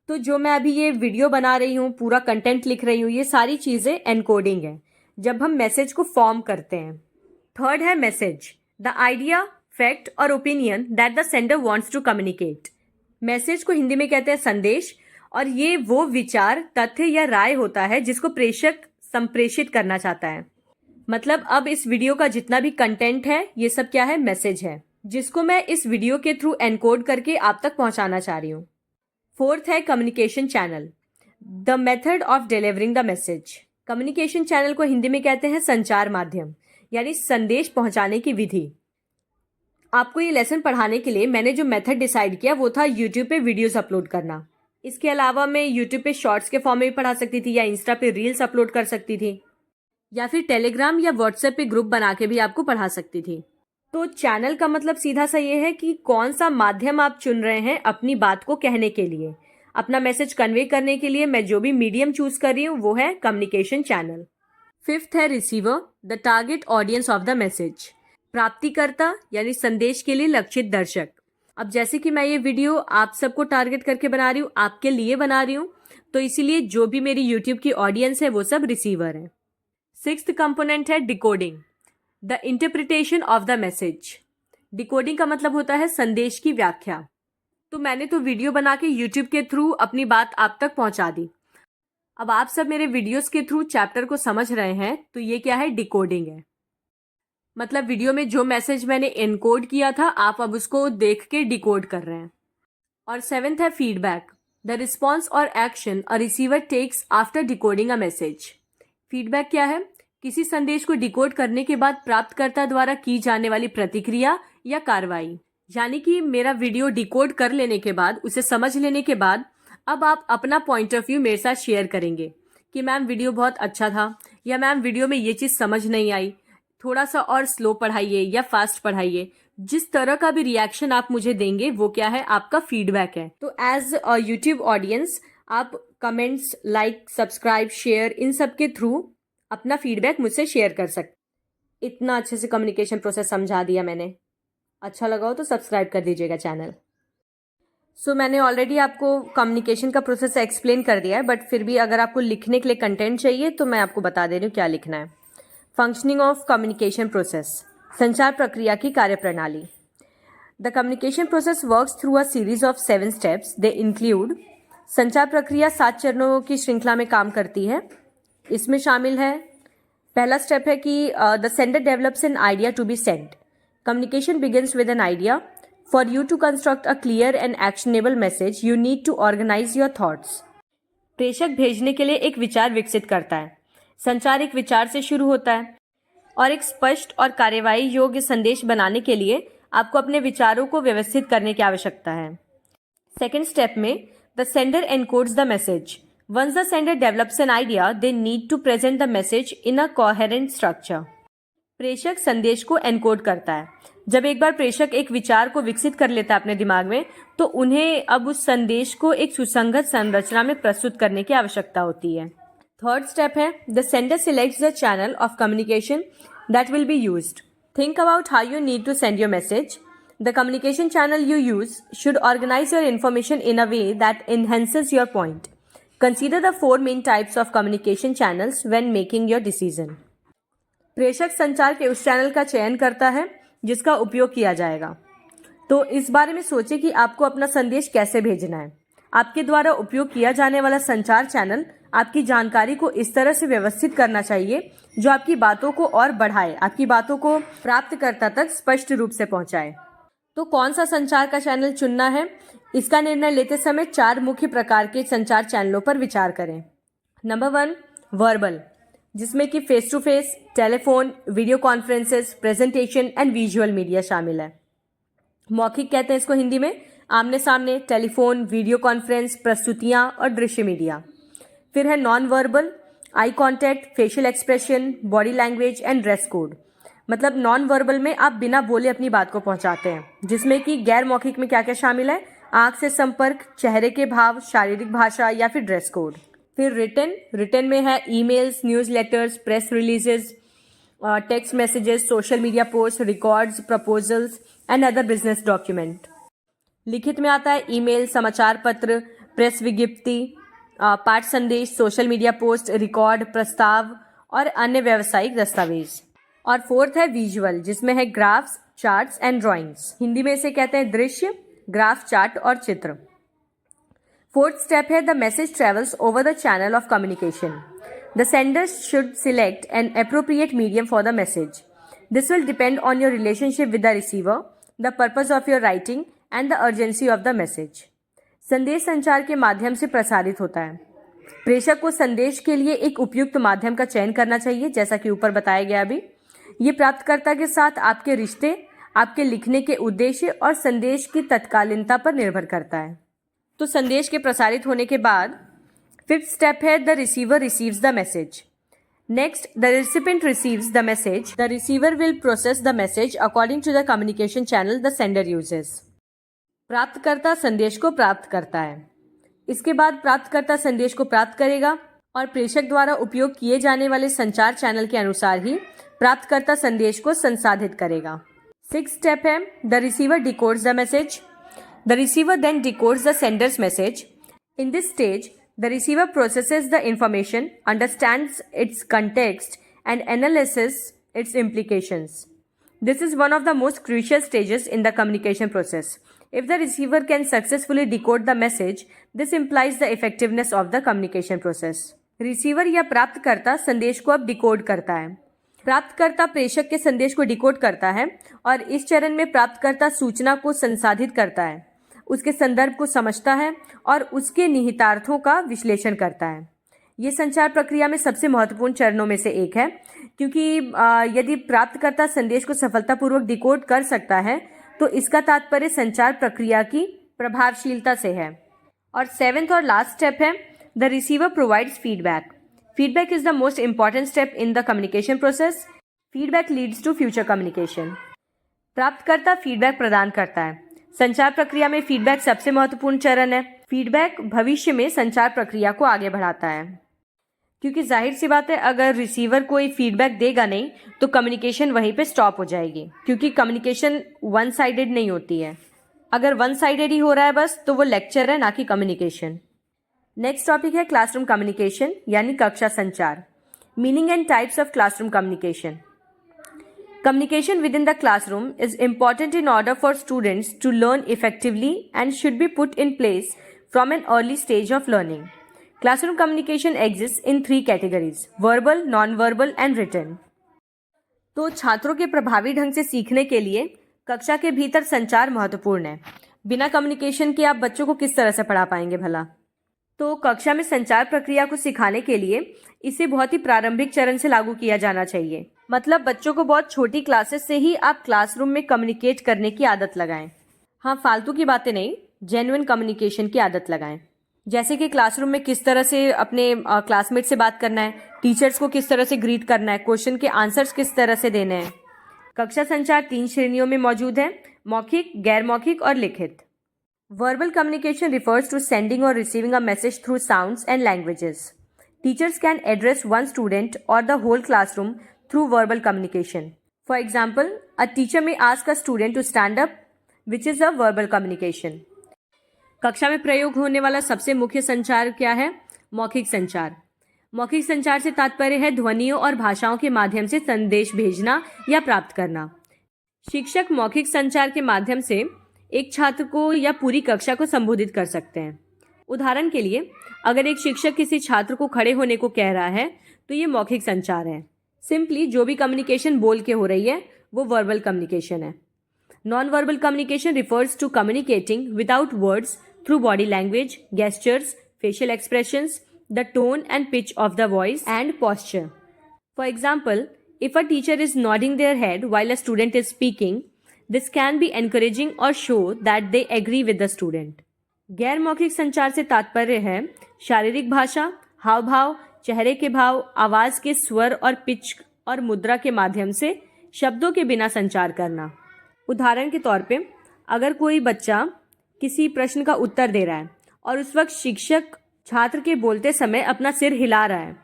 तो जो मैं अभी ये वीडियो बना रही हूँ, पूरा कंटेंट लिख रही हूँ, ये सारी चीज़ें एनकोडिंग है जब हम मैसेज को फॉर्म करते हैं. थर्ड है मैसेज, द आइडिया, फैक्ट और opinion that the sender wants to communicate. Message को हिंदी में कहते हैं संदेश और ये वो विचार, तथ्य या राय होता है जिसको प्रेषक संप्रेषित करना चाहता है. मतलब अब इस वीडियो का जितना भी कंटेंट है ये सब क्या है, मैसेज है, जिसको मैं इस वीडियो के थ्रू एनकोड करके आप तक पहुंचाना चाह रही हूँ। फोर्थ है communication channel, the method of delivering the message. Communication channel को हिंदी में कहते हैं संचार माध्यम, यानी संदेश पहुंचाने की विधि। आपको ये लेसन पढ़ाने के लिए मैंने जो मेथड डिसाइड किया वो था यूट्यूब पे वीडियोस अपलोड करना। इसके अलावा मैं यूट्यूब पे शॉर्ट्स के फॉर्म में भी पढ़ा सकती थी, या इंस्टा पे रील्स अपलोड कर सकती थी, या फिर टेलीग्राम या व्हाट्सएप पे ग्रुप बना के भी आपको पढ़ा सकती थी। तो चैनल का मतलब सीधा सा ये है कि कौन सा माध्यम आप चुन रहे हैं अपनी बात को कहने के लिए, अपना मैसेज कन्वे करने के लिए। मैं जो भी मीडियम चूज कर रही हूँ वो है कम्युनिकेशन चैनल। फिफ्थ है receiver, the target audience of the message. प्राप्तिकर्ता यानी संदेश के लिए लक्षित दर्शक। अब जैसे कि मैं ये वीडियो आप सबको टारगेट करके बना रही हूँ, आपके लिए बना रही हूँ, तो इसीलिए जो भी मेरी यूट्यूब की ऑडियंस है वो सब रिसीवर है। सिक्स्थ कंपोनेंट है decoding, the interpretation of the message. Decoding का मतलब होता है संदेश की व्याख्या। तो मैंने तो वीडियो बना के यूट्यूब के थ्रू अपनी बात आप तक पहुंचा दी। अब आप सब मेरे वीडियोस के थ्रू चैप्टर को समझ रहे हैं, तो ये क्या है, डिकोडिंग है। मतलब वीडियो में जो मैसेज मैंने एनकोड किया था आप अब उसको देख के डिकोड कर रहे हैं। और सेवेंथ है फीडबैक, द रिस्पॉन्स और action a receiver takes after decoding a message. Feedback क्या है, किसी संदेश को डिकोड करने के बाद प्राप्तकर्ता द्वारा की जाने वाली प्रतिक्रिया या कार्रवाई। यानी कि मेरा वीडियो डिकोड कर लेने के बाद, उसे समझ लेने के बाद अब आप अपना पॉइंट ऑफ व्यू मेरे साथ शेयर करेंगे कि मैम वीडियो बहुत अच्छा था, या मैम वीडियो में ये चीज़ समझ नहीं आई, थोड़ा सा और स्लो पढ़ाइए या फास्ट पढ़ाइए। जिस तरह का भी रिएक्शन आप मुझे देंगे वो क्या है, आपका फीडबैक है। तो एज अ यूट्यूब ऑडियंस आप कमेंट्स, लाइक, सब्सक्राइब, शेयर, इन सब के थ्रू अपना फीडबैक मुझसे शेयर कर सकते। इतना अच्छे से कम्युनिकेशन प्रोसेस समझा दिया मैंने। अच्छा लगा हो तो सब्सक्राइब कर दीजिएगा चैनल। सो मैंने ऑलरेडी आपको कम्युनिकेशन का प्रोसेस एक्सप्लेन कर दिया है, बट फिर भी अगर आपको लिखने के लिए कंटेंट चाहिए तो मैं आपको बता दे रही हूँ क्या लिखना है। फंक्शनिंग ऑफ कम्युनिकेशन प्रोसेस, संचार प्रक्रिया की कार्यप्रणाली। The communication process works through a series of 7 steps. They include, संचार प्रक्रिया 7 चरणों की श्रृंखला में काम करती है। इसमें शामिल है, पहला स्टेप है कि the sender develops an idea to be sent. Communication begins with an idea. For you to construct a clear and actionable message you need to organize your thoughts. प्रेषक भेजने के लिए एक विचार विकसित करता है। संचार एक विचार से शुरू होता है, और एक स्पष्ट और कार्यवाही योग्य संदेश बनाने के लिए आपको अपने विचारों को व्यवस्थित करने की आवश्यकता है। सेकेंड स्टेप में the sender encodes the message. Once the sender develops an idea they need to present the message in a coherent structure. प्रेषक संदेश को एनकोड करता है। जब एक बार प्रेषक एक विचार को विकसित कर लेता है अपने दिमाग में, तो उन्हें अब उस संदेश को एक सुसंगत संरचना में प्रस्तुत करने की आवश्यकता होती है। थर्ड स्टेप है, the sender selects the channel of communication that will be used. Think about how you need to send your message. The communication channel you use should organize your information in a way that enhances your point. Consider the 4 main types of communication channels when making your decision. प्रेषक संचार के उस channel का चयन करता है जिसका उपयोग किया जाएगा। तो इस बारे में सोचें कि आपको अपना संदेश कैसे भेजना है। आपके द्वारा उपयोग किया जाने वाला संचार चैनल आपकी जानकारी को इस तरह से व्यवस्थित करना चाहिए जो आपकी बातों को और बढ़ाए, आपकी बातों को प्राप्तकर्ता तक स्पष्ट रूप से पहुंचाए। तो कौन सा संचार का चैनल चुनना है, इसका निर्णय लेते समय 4 मुख्य प्रकार के संचार चैनलों पर विचार करें। नंबर 1, वर्बल, जिसमें कि face to face, telephone, video conferences, presentation and visual media शामिल है। मौखिक कहते हैं इसको हिंदी में, आमने सामने, टेलीफोन, वीडियो कॉन्फ्रेंस, प्रस्तुतियाँ और दृश्य मीडिया। फिर है non verbal, eye contact, facial expression, body language and dress code. मतलब नॉन वर्बल में आप बिना बोले अपनी बात को पहुंचाते हैं, जिसमें कि गैर मौखिक में क्या क्या शामिल है, आंख से संपर्क, चेहरे के भाव, शारीरिक भाषा या फिर ड्रेस कोड। फिर रिटन में है emails, news letters, press releases, text messages, social media post, records, proposals and other business document. लिखित में आता है ईमेल, समाचार पत्र, प्रेस विज्ञप्ति, पाठ संदेश, सोशल मीडिया पोस्ट, रिकॉर्ड, प्रस्ताव और अन्य व्यावसायिक दस्तावेज। और फोर्थ है विजुअल, जिसमें है graphs, charts and drawings. Hindi में इसे कहते हैं दृश्य, ग्राफ, चार्ट और चित्र। फोर्थ स्टेप है the message travels over the channel of communication. The sender should select an appropriate medium for the message. This will depend on your relationship with the receiver, the purpose of your writing and the urgency of the message. संदेश संचार के माध्यम से प्रसारित होता है। प्रेषक को संदेश के लिए एक उपयुक्त माध्यम का चयन करना चाहिए, जैसा कि ऊपर बताया गया अभी। ये प्राप्तकर्ता के साथ आपके रिश्ते, आपके लिखने के उद्देश्य और संदेश की तत्कालीनता पर निर्भर करता है। तो संदेश के प्रसारित होने के बाद 5th स्टेप है the receiver receives the message. Next, the recipient receives the message. The receiver will process the message according to the communication channel the sender uses. प्राप्तकर्ता संदेश को प्राप्त करता है। इसके बाद प्राप्तकर्ता संदेश को प्राप्त करेगा और प्रेषक द्वारा उपयोग किए जाने वाले संचार चैनल के अनुसार ही प्राप्तकर्ता संदेश को संसाधित करेगा। 6th स्टेप है the receiver decodes the message. The receiver then decodes the sender's message. In this stage the receiver processes the information, understands its context, and analyzes its implications. This is one of the most crucial stages in the communication process. If the receiver can successfully decode the message, this implies the effectiveness of the communication process. Receiver या प्राप्तकर्ता संदेश को अब decode करता है। प्राप्तकर्ता प्रेषक के संदेश को डिकोड करता है और इस चरण में प्राप्तकर्ता सूचना को संसाधित करता है, उसके संदर्भ को समझता है और उसके निहितार्थों का विश्लेषण करता है। ये संचार प्रक्रिया में सबसे महत्वपूर्ण चरणों में से एक है, क्योंकि यदि प्राप्तकर्ता संदेश को सफलतापूर्वक डिकोड कर सकता है तो इसका तात्पर्य संचार प्रक्रिया की प्रभावशीलता से है। और 7th और लास्ट स्टेप है the receiver provides feedback. Feedback is the most important step in the communication process. Feedback leads to future communication. प्राप्तकर्ता फीडबैक प्रदान करता है। संचार प्रक्रिया में फीडबैक सबसे महत्वपूर्ण चरण है। फीडबैक भविष्य में संचार प्रक्रिया को आगे बढ़ाता है, क्योंकि जाहिर सी बात है अगर रिसीवर कोई फीडबैक देगा नहीं तो कम्युनिकेशन वहीं पे स्टॉप हो जाएगी, क्योंकि कम्युनिकेशन वन साइडेड नहीं होती है। अगर वन साइडेड ही हो रहा है बस तो वो लेक्चर है, ना कि कम्युनिकेशन। नेक्स्ट टॉपिक है क्लासरूम कम्युनिकेशन यानी कक्षा संचार। Meaning and types of classroom communication. Communication within the classroom is important in order for students to learn effectively and should be put in place from an early stage of learning. Classroom communication exists in 3 categories: verbal, non-verbal and written. तो छात्रों के प्रभावी ढंग से सीखने के लिए कक्षा के भीतर संचार महत्वपूर्ण है। बिना कम्युनिकेशन के आप बच्चों को किस तरह से पढ़ा पाएंगे भला? तो कक्षा में संचार प्रक्रिया को सिखाने के लिए इसे बहुत ही प्रारंभिक चरण से लागू किया जाना चाहिए। मतलब बच्चों को बहुत छोटी क्लासेस से ही आप क्लासरूम में कम्युनिकेट करने की आदत लगाएं। हाँ, फालतू की बातें नहीं, जेन्युइन कम्युनिकेशन की आदत लगाएं। जैसे कि क्लासरूम में किस तरह से अपने क्लासमेट से बात करना है, टीचर्स को किस तरह से ग्रीट करना है, क्वेश्चन के आंसर्स किस तरह से देने हैं। कक्षा संचार 3 श्रेणियों में मौजूद है: मौखिक, गैर मौखिक और लिखित। Verbal communication refers to sending or receiving a message through sounds and languages. Teachers can address one student or the whole classroom through verbal communication. For example, a teacher may ask a student to stand up, which is a verbal communication. कक्षा में प्रयोग होने वाला सबसे मुख्य संचार क्या है? मौखिक संचार। मौखिक संचार से तात्पर्य है ध्वनियों और भाषाओं के माध्यम से संदेश भेजना या प्राप्त करना। शिक्षक मौखिक संचार के माध्यम से एक छात्र को या पूरी कक्षा को संबोधित कर सकते हैं। उदाहरण के लिए, अगर एक शिक्षक किसी छात्र को खड़े होने को कह रहा है तो ये मौखिक संचार है। सिंपली जो भी कम्युनिकेशन बोल के हो रही है वो वर्बल कम्युनिकेशन है। Non verbal communication refers to communicating without words through body language, gestures, facial expressions, the tone and pitch of the voice and posture. For example, if a teacher is nodding their head while a student is speaking, this can be encouraging or show that they agree with the student. गैर मौखिक संचार से तात्पर्य है शारीरिक भाषा, हाव भाव, चेहरे के भाव, आवाज के स्वर और पिच और मुद्रा के माध्यम से शब्दों के बिना संचार करना। उदाहरण के तौर पे, अगर कोई बच्चा किसी प्रश्न का उत्तर दे रहा है और उस वक्त शिक्षक छात्र के बोलते समय अपना सिर हिला रहा है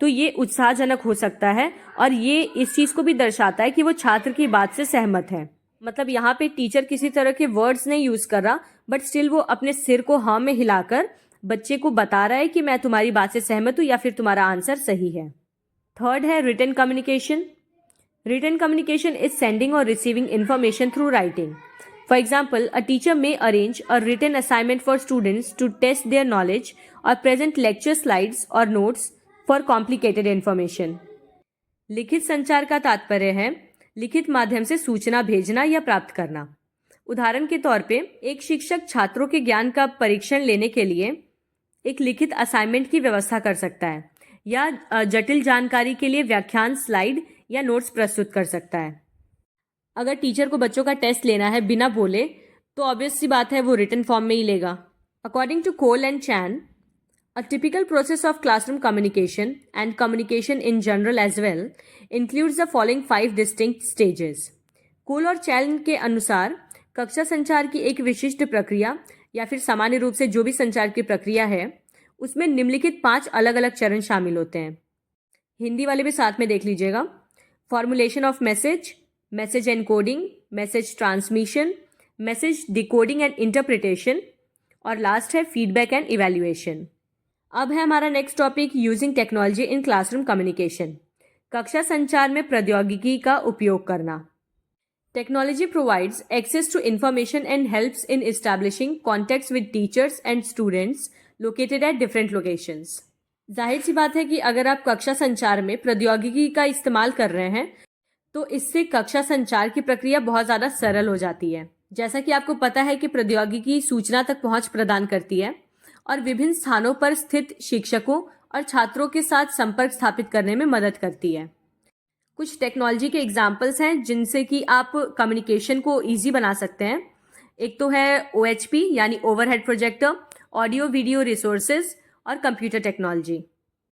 तो ये उत्साहजनक हो सकता है और ये इस चीज को भी दर्शाता है कि वो छात्र की बात से सहमत है। मतलब यहाँ पे टीचर किसी तरह के वर्ड्स नहीं यूज कर रहा, बट स्टिल वो अपने सिर को हाँ में हिलाकर बच्चे को बता रहा है कि मैं तुम्हारी बात से सहमत हूँ या फिर तुम्हारा आंसर सही है। थर्ड है written communication. Written communication is sending और receiving information through writing. For example, a teacher may arrange a written assignment for students to test their knowledge or present lecture slides or notes for complicated information. लिखित संचार का तात्पर्य है लिखित माध्यम से सूचना भेजना या प्राप्त करना। उदाहरण के तौर पे एक शिक्षक छात्रों के ज्ञान का परीक्षण लेने के लिए एक लिखित असाइनमेंट की व्यवस्था कर सकता है या जटिल जानकारी के लिए व्याख्यान स्लाइड या नोट्स प्रस्तुत कर सकता है। अगर टीचर को बच्चों का टेस्ट लेना है बिना बोले तो ऑब्वियस सी बात है वो रिटन फॉर्म में ही लेगा। According to Cole and Chan, a typical process of classroom communication and communication in general as well includes the following 5 distinct stages. कोल और चैन के अनुसार कक्षा संचार की एक विशिष्ट प्रक्रिया या फिर सामान्य रूप से जो भी संचार की प्रक्रिया है उसमें निम्नलिखित 5 अलग अलग चरण शामिल होते हैं। हिंदी वाले भी साथ में देख लीजिएगा। Formulation of message, message encoding, message transmission, message decoding and interpretation और लास्ट है फीडबैक एंड इवैल्यूएशन। अब है हमारा next topic using technology in classroom communication, कक्षा संचार में प्रौद्योगिकी का उपयोग करना। Technology provides access to information and helps in establishing contacts with teachers and students located at different locations. जाहिर सी बात है कि अगर आप कक्षा संचार में प्रौद्योगिकी का इस्तेमाल कर रहे हैं तो इससे कक्षा संचार की प्रक्रिया बहुत ज़्यादा सरल हो जाती है। जैसा कि आपको पता है कि प्रौद्योगिकी सूचना तक पहुंच प्रदान करती है और विभिन्न स्थानों पर स्थित शिक्षकों और छात्रों के साथ संपर्क स्थापित करने में मदद करती है। कुछ टेक्नोलॉजी के एग्जाम्पल्स हैं जिनसे कि आप कम्युनिकेशन को ईजी बना सकते हैं। एक तो है OHP यानी overhead projector, audio video resources और कंप्यूटर टेक्नोलॉजी।